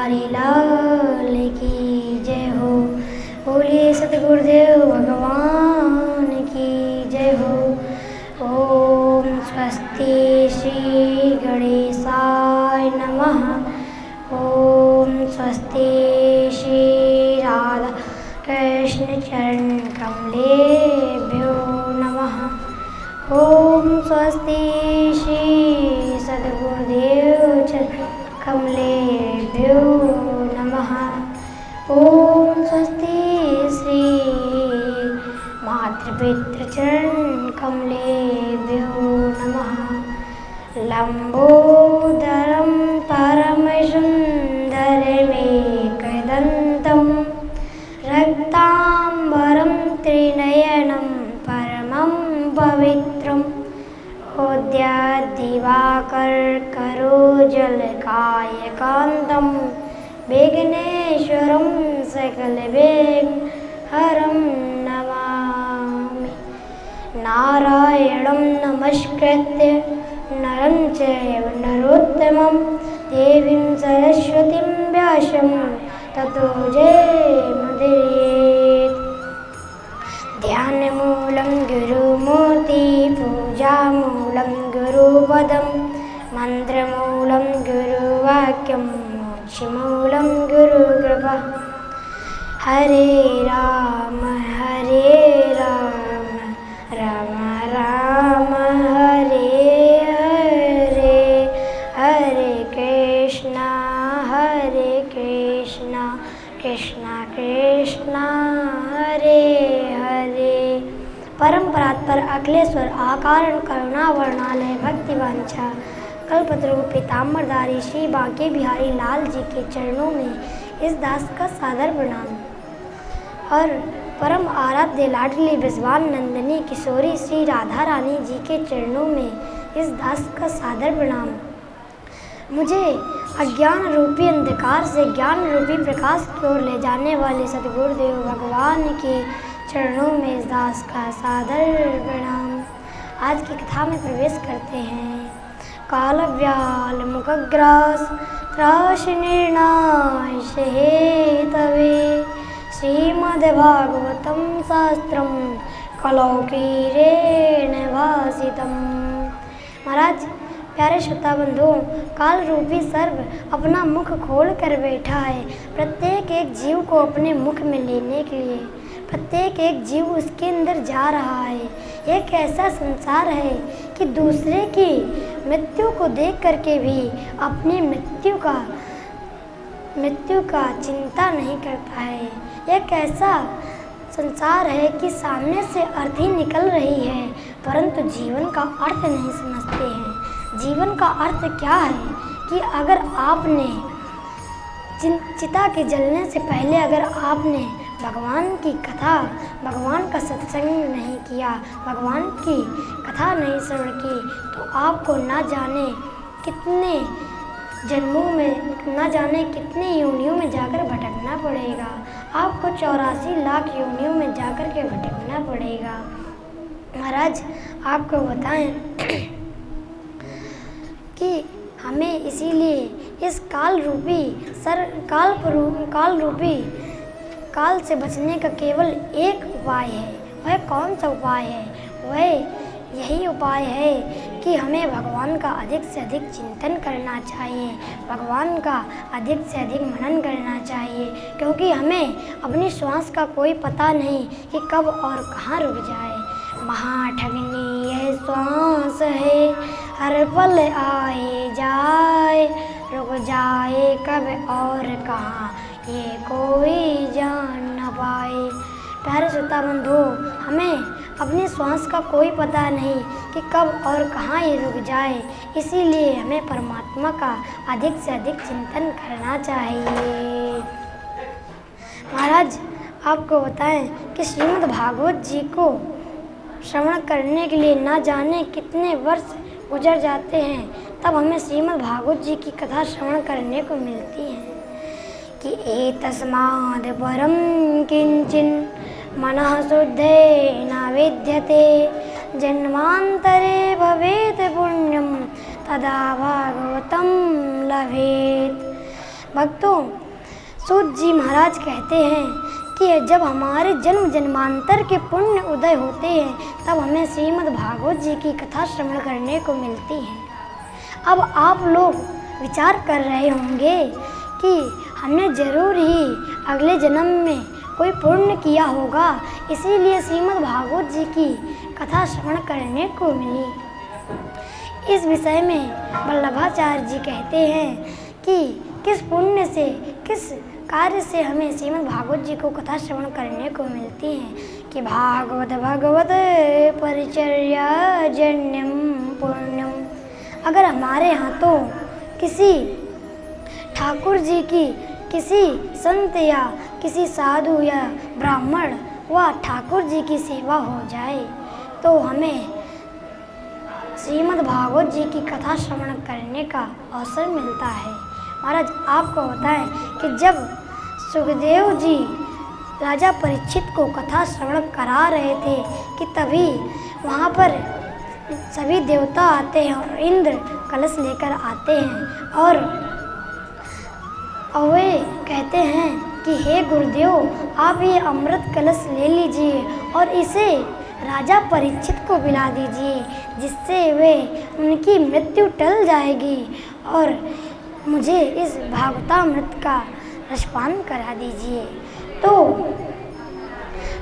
बिहारी लाल की जय हो। बोलिए सतगुरुदेव भगवान की जय हो। ओम स्वस्ति श्री गणेशाय नमः। ओम स्वस्ति श्री राधा कृष्ण चरण कमलेभ्यो नमः। ओम स्वस्ति श्री सद्गुरुदेव चरण कमलेभ्यो नमः। ओम स्वस्ति श्री मातृपितृचरण कमलेभ्यो नमः। लंबोदरं परमसुन्दरमेकदन्तं रक्ताम्बरं त्रिनयनं परमं पवित्रम् उद्याद्दिवाकरकरोज्ज्वलकायकान्तं विघ्नेश्वरं सकलविघ्नहरं नमामि। नारायणं नमस्कृत्य नरं चैव नरोत्तमं देवीं सरस्वतीं व्यासं ततो जयमुदीरयेत्। ध्यानमूलं गुरुमूर्ति पूजामूलं गुरुपदं मन्त्रमूलं गुरुवाक्यं मोक्षमूलं गुरुकृपा। हरे राम राम राम हरे हरे, हरे कृष्णा कृष्ण कृष्ण हरे हरे। परम परात्पर अखिलेश्वर आकारण करुणा वर्णालय भक्तिवांछा कल्पतरु पीताम्बरधारी श्री बांके बिहारी लाल जी के चरणों में इस दास का सादर प्रणाम और परम आराध्य लाडली विद्वान नंदिनी किशोरी श्री राधा रानी जी के चरणों में इस दास का सादर प्रणाम। मुझे अज्ञान रूपी अंधकार से ज्ञान रूपी प्रकाश की ओर ले जाने वाले सतगुरुदेव भगवान के चरणों में इस दास का सादर प्रणाम। आज की कथा में प्रवेश करते हैं। कालव्याल मुखग्रास त्रास निर्णाय हेतवे श्रीमद्भागवतं शास्त्रं कलौकीरेण भासितम्। महाराज, प्यारे श्रोता बंधुओं, काल रूपी सर्प अपना मुख खोल कर बैठा है प्रत्येक एक जीव को अपने मुख में लेने के लिए। प्रत्येक एक जीव उसके अंदर जा रहा है। एक ऐसा संसार है कि दूसरे की मृत्यु को देख करके भी अपनी मृत्यु का चिंता नहीं करता है। एक ऐसा संसार है कि सामने से अर्थी निकल रही है परंतु जीवन का अर्थ नहीं समझते हैं। जीवन का अर्थ क्या है कि अगर आपने चिता के जलने से पहले अगर आपने भगवान की कथा, भगवान का सत्संग नहीं किया, भगवान की कथा नहीं श्रवण की, तो आपको ना जाने कितने जन्मों में, ना जाने कितने योनियों में जाकर भटकना पड़ेगा। आपको 84 लाख योनियों में जाकर के भटकना पड़ेगा। महाराज, आपको बताएं कि हमें इसीलिए इस काल रूपी काल से बचने का केवल एक उपाय है। वह कौन सा उपाय है? वह यही उपाय है कि हमें भगवान का अधिक से अधिक चिंतन करना चाहिए, भगवान का अधिक से अधिक मनन करना चाहिए, क्योंकि हमें अपनी श्वास का कोई पता नहीं कि कब और कहाँ रुक जाए। महाठगनी यह श्वास है, हर पल आए जाए, रुक जाए कब और कहाँ ये कोई जान न पाए। प्यारे श्रोता बंधु, हमें अपनी श्वास का कोई पता नहीं कि कब और कहाँ ये रुक जाए, इसीलिए हमें परमात्मा का अधिक से अधिक चिंतन करना चाहिए। महाराज, आपको बताएं कि श्रीमद् भागवत जी को श्रवण करने के लिए ना जाने कितने वर्ष गुजर जाते हैं, तब हमें श्रीमद् भागवत जी की कथा श्रवण करने को मिलती है कि एतस्माद् परं किंचिन मनः शुद्धेन विद्यते जन्मांतरे भवेत् पुण्यं तदा भागवतं लभेत्। भक्तों, सूत जी महाराज कहते हैं कि जब हमारे जन्म जन्मांतर के पुण्य उदय होते हैं तब हमें श्रीमद् भागवत जी की कथा श्रवण करने को मिलती है। अब आप लोग विचार कर रहे होंगे कि हमने जरूर ही अगले जन्म में कोई पुण्य किया होगा, इसीलिए श्रीमद् भागवत जी की कथा श्रवण करने को मिली। इस विषय में वल्लभाचार्य जी कहते हैं कि किस पुण्य से, किस कार्य से हमें श्रीमद् भागवत जी को कथा श्रवण करने को मिलती है कि भागवत भगवत परिचर्या जन्यम पुण्यम। अगर हमारे हाथों किसी ठाकुर जी की, किसी संत या किसी साधु या ब्राह्मण व ठाकुर जी की सेवा हो जाए तो हमें श्रीमद् भागवत जी की कथा श्रवण करने का अवसर मिलता है। महाराज, आपको बताएं कि जब सुखदेव जी राजा परीक्षित को कथा श्रवण करा रहे थे कि तभी वहाँ पर सभी देवता आते हैं और इंद्र कलश लेकर आते हैं और वे कहते हैं कि हे गुरुदेव, आप ये अमृत कलश ले लीजिए और इसे राजा परीक्षित को पिला दीजिए, जिससे वे उनकी मृत्यु टल जाएगी और मुझे इस भागवतामृत का रसपान करा दीजिए। तो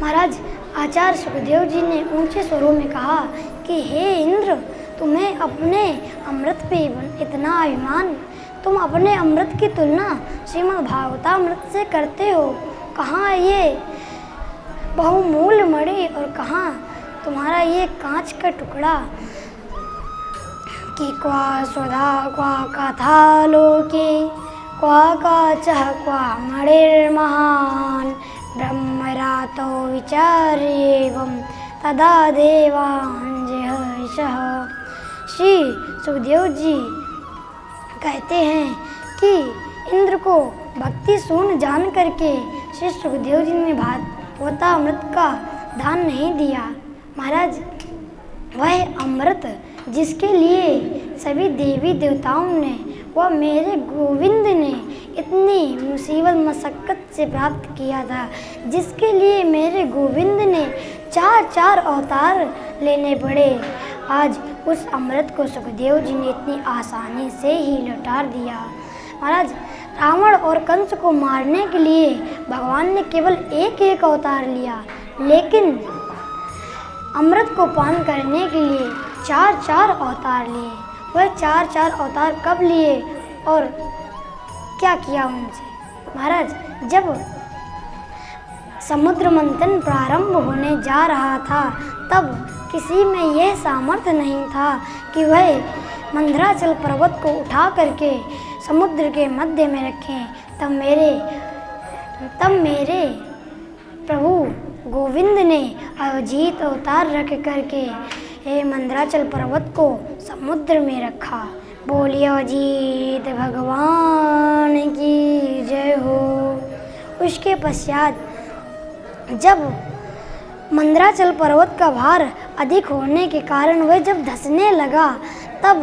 महाराज आचार्य सुखदेव जी ने ऊंचे स्वरों में कहा कि हे इंद्र, तुम्हें अपने अमृत पे इतना अभिमान, तुम अपने अमृत की तुलना श्रीमद् भागवतामृत से करते हो। कहाँ ये बहुमूल्य मणि और कहाँ तुम्हारा ये कांच का टुकड़ा कि क्वा स्वधा क्वा कथा लोके क्वा काचः क्वा मणिर्महान् ब्रह्मरातो विचार्येवं तदा देवांजहर्षः। श्री सुखदेव जी कहते हैं कि इंद्र को भक्ति शून्य जान करके श्री सुखदेव जी ने भागवतामृत का दान नहीं दिया। महाराज, वह अमृत जिसके लिए सभी देवी देवताओं ने व मेरे गोविंद ने इतनी मुसीबत मशक्क़त से प्राप्त किया था, जिसके लिए मेरे गोविंद ने 4 अवतार लेने पड़े, आज उस अमृत को सुखदेव जी ने इतनी आसानी से ही लौटा दिया। महाराज, रावण और कंस को मारने के लिए भगवान ने केवल एक अवतार लिया, लेकिन अमृत को पान करने के लिए 4 अवतार लिए। वह 4 अवतार कब लिए और क्या किया उनसे? महाराज, जब समुद्र मंथन प्रारंभ होने जा रहा था तब किसी में यह सामर्थ्य नहीं था कि वह मंदराचल पर्वत को उठा करके समुद्र के मध्य में रखें। तब मेरे प्रभु गोविंद ने अजीत अवतार रख करके मंदराचल पर्वत को समुद्र में रखा। बोलिए अजीत भगवान की जय हो। उसके पश्चात जब मंदराचल पर्वत का भार अधिक होने के कारण वह जब धंसने लगा तब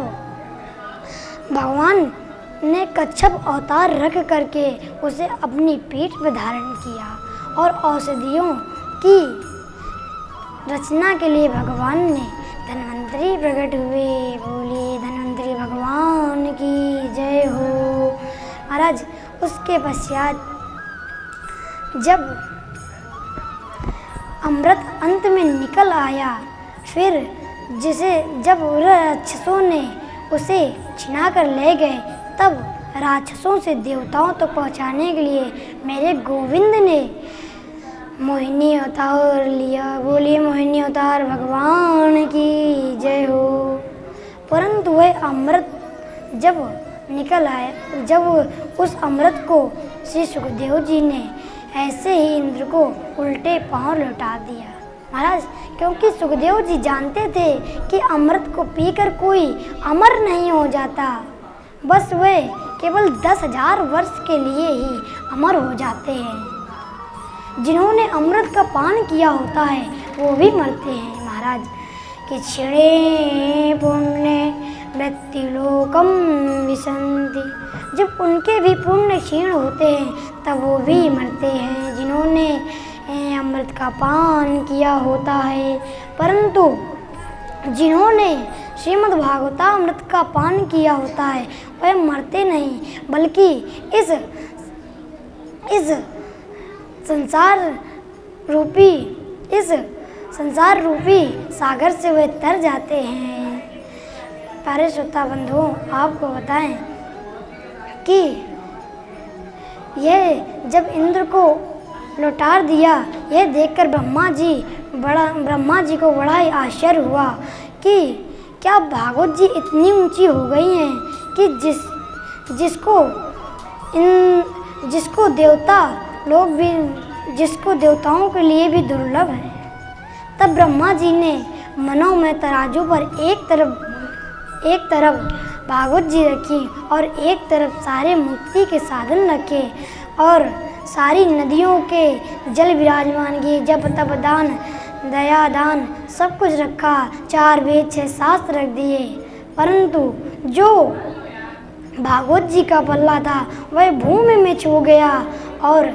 भगवान ने कच्छप अवतार रख करके उसे अपनी पीठ पर धारण किया और औषधियों की रचना के लिए भगवान ने धन्वंतरी प्रकट हुए। बोलिए धन्वंतरी भगवान की जय हो। महाराज, उसके पश्चात जब अमृत अंत में निकल आया, फिर जब राक्षसों ने उसे छिना कर ले गए, तब राक्षसों से देवताओं तक पहुंचाने के लिए मेरे गोविंद ने मोहिनी अवतार लिया। बोलिए मोहिनी अवतार भगवान की जय हो। परंतु वह अमृत जब निकल आया, जब उस अमृत को श्री सुखदेव जी ने ऐसे ही इंद्र को उल्टे पांव लौटा दिया। महाराज, क्योंकि सुखदेव जी जानते थे कि अमृत को पीकर कोई अमर नहीं हो जाता, बस वे केवल 10,000 वर्ष के लिए ही अमर हो जाते हैं। जिन्होंने अमृत का पान किया होता है वो भी मरते हैं। महाराज, कि क्षणे पुण्य मृत्युलोकम विशन्ति। जब उनके भी पुण्य क्षीण होते हैं तब वो भी मरते हैं। जिन्होंने अमृत का पान किया होता है, परंतु जिन्होंने श्रीमद् भागवतामृत का पान किया होता है वह मरते नहीं, बल्कि इस संसार रूपी सागर से वे तर जाते हैं। प्यारे श्रोता बंधुओं, आपको बताएं कि यह जब इंद्र को लौटा दिया, यह देखकर ब्रह्मा जी को बड़ा ही आश्चर्य हुआ कि क्या भागवत जी इतनी ऊंची हो गई हैं कि जिसको देवताओं के लिए भी दुर्लभ है। तब ब्रह्मा जी ने मनो में तराजू पर एक तरफ भागवत जी रखी और एक तरफ सारे मुक्ति के साधन रखे और सारी नदियों के जल विराजमान किए। जप तप दान दया दान सब कुछ रखा, 4 वेद 6 शास्त्र रख दिए, परंतु जो भागवत जी का पल्ला था वह भूमि में छू गया और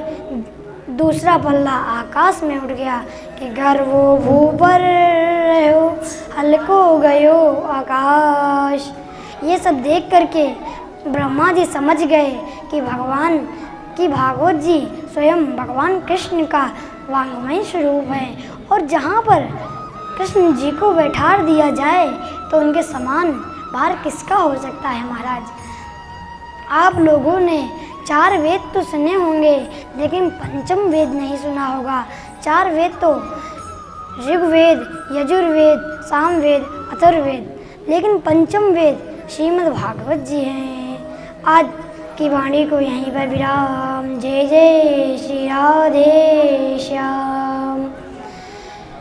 दूसरा पल्ला आकाश में उड़ गया कि गर्वो भूपर रहो हल्को गयो आकाश। ये सब देख करके ब्रह्मा जी समझ गए कि भागवत जी स्वयं भगवान कृष्ण का वांग्मय स्वरूप है और जहाँ पर कृष्ण जी को बैठा दिया जाए तो उनके समान भार किसका हो सकता है। महाराज, आप लोगों ने 4 वेद तो सुने होंगे लेकिन पंचम वेद नहीं सुना होगा। 4 वेद तो ऋग्वेद, यजुर्वेद, सामवेद, अथर्ववेद, लेकिन पंचम वेद श्रीमद् भागवत जी हैं। आज की वाणी को यहीं पर विराम। जय जय श्री राधे श्याम।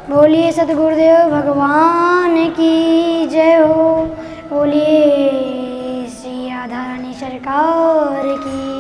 बोलिए सतगुरुदेव भगवान की जय हो। बोलिए श्री राधा रानी सरकार की